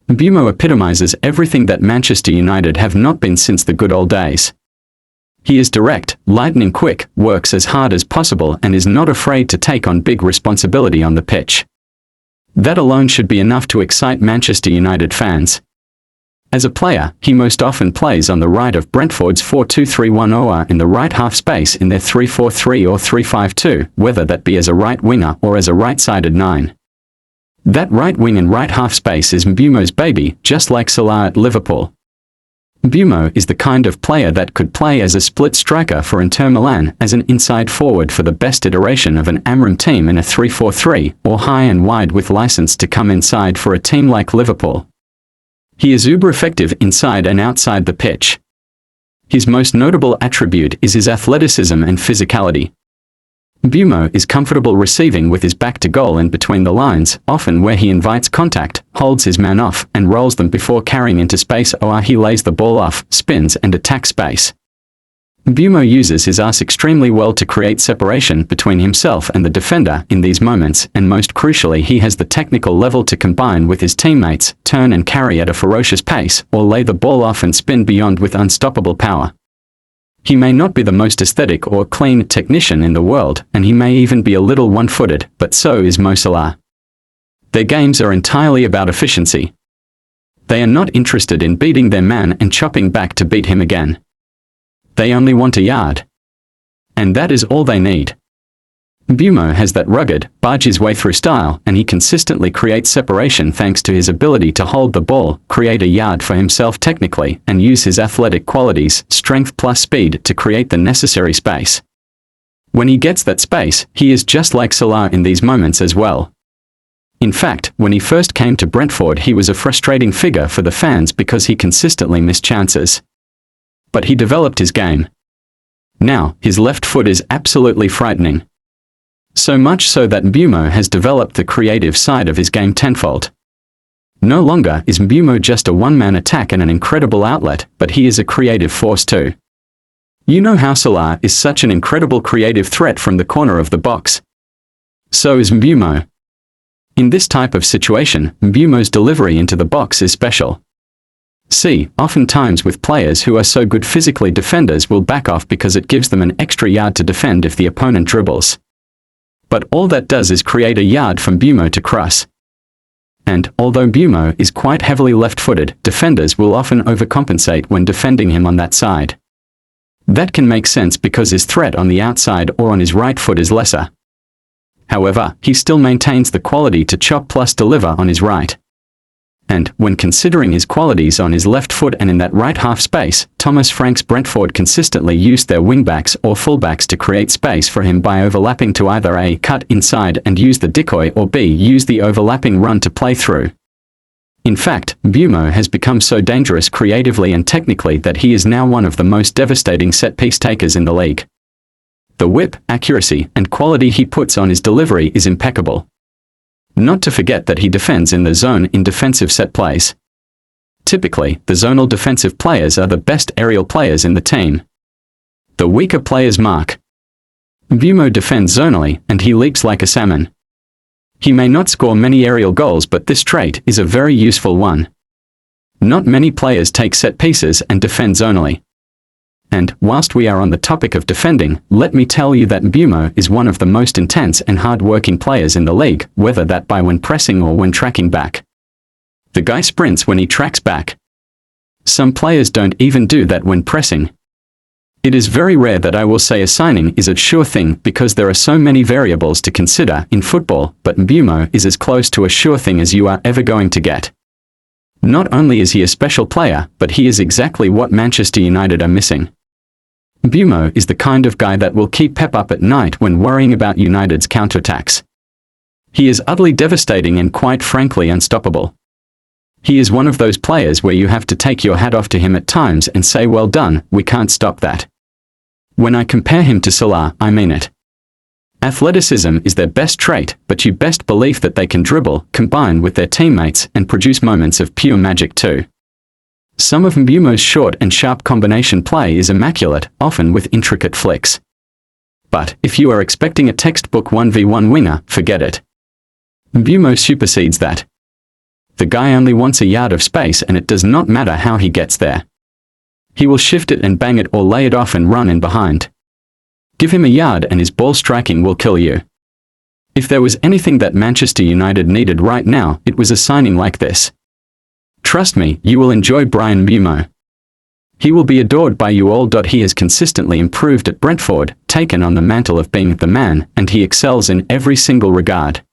Mbeumo epitomizes everything that Manchester United have not been since the good old days. He is direct, lightning quick, works as hard as possible and is not afraid to take on big responsibility on the pitch. That alone should be enough to excite Manchester United fans. As a player, he most often plays on the right of Brentford's 4-2-3-1 or in the right half space in their 3-4-3 or 3-5-2, whether that be as a right winger or as a right-sided 9. That right wing and right half space is Mbeumo's baby, just like Salah at Liverpool. Mbeumo is the kind of player that could play as a split striker for Inter Milan, as an inside forward for the best iteration of an Amorim team in a 3-4-3, or high and wide with license to come inside for a team like Liverpool. He is uber effective inside and outside the pitch. His most notable attribute is his athleticism and physicality. Mbeumo is comfortable receiving with his back to goal and between the lines, often where he invites contact, holds his man off, and rolls them before carrying into space, or he lays the ball off, spins and attacks space. Mbeumo uses his arse extremely well to create separation between himself and the defender in these moments, and most crucially he has the technical level to combine with his teammates, turn and carry at a ferocious pace, or lay the ball off and spin beyond with unstoppable power. He may not be the most aesthetic or clean technician in the world, and he may even be a little one-footed, but so is Mo Salah. Their games are entirely about efficiency. They are not interested in beating their man and chopping back to beat him again. They only want a yard. And that is all they need. Mbeumo has that rugged, barge his way through style, and he consistently creates separation thanks to his ability to hold the ball, create a yard for himself technically, and use his athletic qualities, strength plus speed, to create the necessary space. When he gets that space, he is just like Salah in these moments as well. In fact, when he first came to Brentford he was a frustrating figure for the fans because he consistently missed chances. But he developed his game. Now, his left foot is absolutely frightening. So much so that Mbeumo has developed the creative side of his game tenfold. No longer is Mbeumo just a one-man attack and an incredible outlet, but he is a creative force too. You know how Salah is such an incredible creative threat from the corner of the box. So is Mbeumo. In this type of situation, Mbeumo's delivery into the box is special. See, oftentimes with players who are so good physically, defenders will back off because it gives them an extra yard to defend if the opponent dribbles. But all that does is create a yard for Mbeumo to cross. And, although Mbeumo is quite heavily left-footed, defenders will often overcompensate when defending him on that side. That can make sense because his threat on the outside or on his right foot is lesser. However, he still maintains the quality to chop plus deliver on his right. And, when considering his qualities on his left foot and in that right half space, Thomas Frank's Brentford consistently used their wingbacks or fullbacks to create space for him by overlapping to either A, cut inside and use the decoy, or B, use the overlapping run to play through. In fact, Mbeumo has become so dangerous creatively and technically that he is now one of the most devastating set-piece takers in the league. The whip, accuracy, and quality he puts on his delivery is impeccable. Not to forget that he defends in the zone in defensive set plays. Typically, the zonal defensive players are the best aerial players in the team. The weaker players mark. Mbeumo defends zonally, and he leaps like a salmon. He may not score many aerial goals, but this trait is a very useful one. Not many players take set pieces and defend zonally. And, whilst we are on the topic of defending, let me tell you that Mbeumo is one of the most intense and hard-working players in the league, whether that by when pressing or when tracking back. The guy sprints when he tracks back. Some players don't even do that when pressing. It is very rare that I will say a signing is a sure thing because there are so many variables to consider in football, but Mbeumo is as close to a sure thing as you are ever going to get. Not only is he a special player, but he is exactly what Manchester United are missing. Mbeumo is the kind of guy that will keep Pep up at night when worrying about United's counterattacks. He is utterly devastating and quite frankly unstoppable. He is one of those players where you have to take your hat off to him at times and say, well done, we can't stop that. When I compare him to Salah, I mean it. Athleticism is their best trait, but you best believe that they can dribble, combine with their teammates, and produce moments of pure magic too. Some of Mbeumo's short and sharp combination play is immaculate, often with intricate flicks. But, if you are expecting a textbook 1v1 winger, forget it. Mbeumo supersedes that. The guy only wants a yard of space and it does not matter how he gets there. He will shift it and bang it or lay it off and run in behind. Give him a yard and his ball striking will kill you. If there was anything that Manchester United needed right now, it was a signing like this. Trust me, you will enjoy Bryan Mbeumo. He will be adored by you all. He has consistently improved at Brentford, taken on the mantle of being the man, and he excels in every single regard.